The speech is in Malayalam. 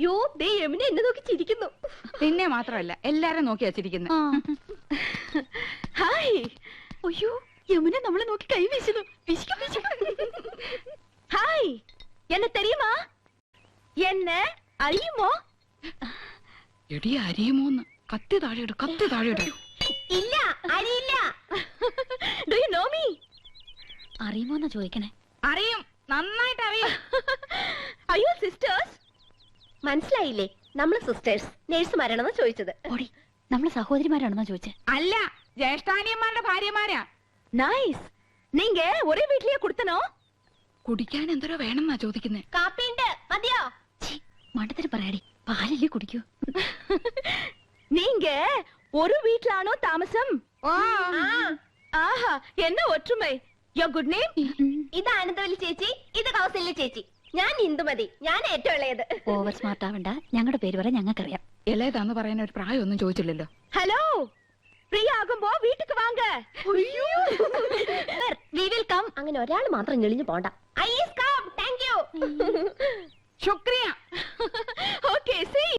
യോ ദേ യമുന എന്നെ നോക്കി ചിരിക്കുന്നു. പിന്നെ മാത്രമല്ല എല്ലാരും നോക്കി വച്ചിരിക്കുന്നു. ഹായ്. അയ്യോ യമുന നമ്മളെ നോക്കി കൈ വീശുന്നു. ഹായ്. എന്നെ തെരിയുമാ? എന്നെ അറിയുമോ? എടി അരിയുമോന്ന്. കത്തി താഴെയിടും, കത്തി താഴെയിടും. ഇല്ല അറിയില്ല. Do you know me? അറിയുമോന്നാ ചോദിക്കണേ. അറിയും, നന്നായിട്ട് അറിയും. അയ്യോ സിസ്റ്റേഴ്സ്. മനസ്സിലായില്ലേ? നമ്മള് സിസ്റ്റേഴ്സ് നേഴ്സുമാരാണെന്ന് ചോദിച്ചത്. ഓടി നമ്മള് സഹോദരിമാരാണെന്നാ ചോദിച്ചത്. അല്ല, ജ്യേഷ്ഠാനിയന്മാരുടെ ഭാര്യമാരാ. നൈസ്. നീങ്ക ഒരേ വീട്ടിലേ കൊടുത്തനോ? കുടിക്കാൻ എന്തോരോ വേണമെന്നാ ചോദിക്കുന്നേ. കാപ്പിണ്ട് മതിയോ? മണ്ടത്തിന് പറയാടി, പാലല്ലേ കുടിക്കൂ. നീങ്ക ഒരു വീട്ടിലാണോ താമസം? ആഹാ എന്ന ഒറ്റുമൈ. യോ ഗുഡ് നെയിം? ഇത് ആനന്ദവല്ലി ചേച്ചി, ഇത് കൗസല്യ ചേച്ചി. ഞാൻ ഇന്ദുമതി, ഞാൻ ഏറ്റവും ഇളയത്. ഓവർ സ്മാർട്ട് ആവണ്ട, ഞങ്ങളുടെ പേര് പറയാൻ ഞങ്ങൾക്കറിയാം. ഇളയതാന്ന് പറയാൻ ഒരു പ്രായമൊന്നും ചോദിച്ചില്ലല്ലോ. ഹലോ, ഫ്രീ ആകുമ്പോ വീട്ടിക്ക് വാങ്ങ. We will come. അങ്ങനെ ഒരാൾ മാത്രം ഞെളിഞ്ഞു പോണ്ട. I is come. Thank you. ശുക്രിയ. Okay see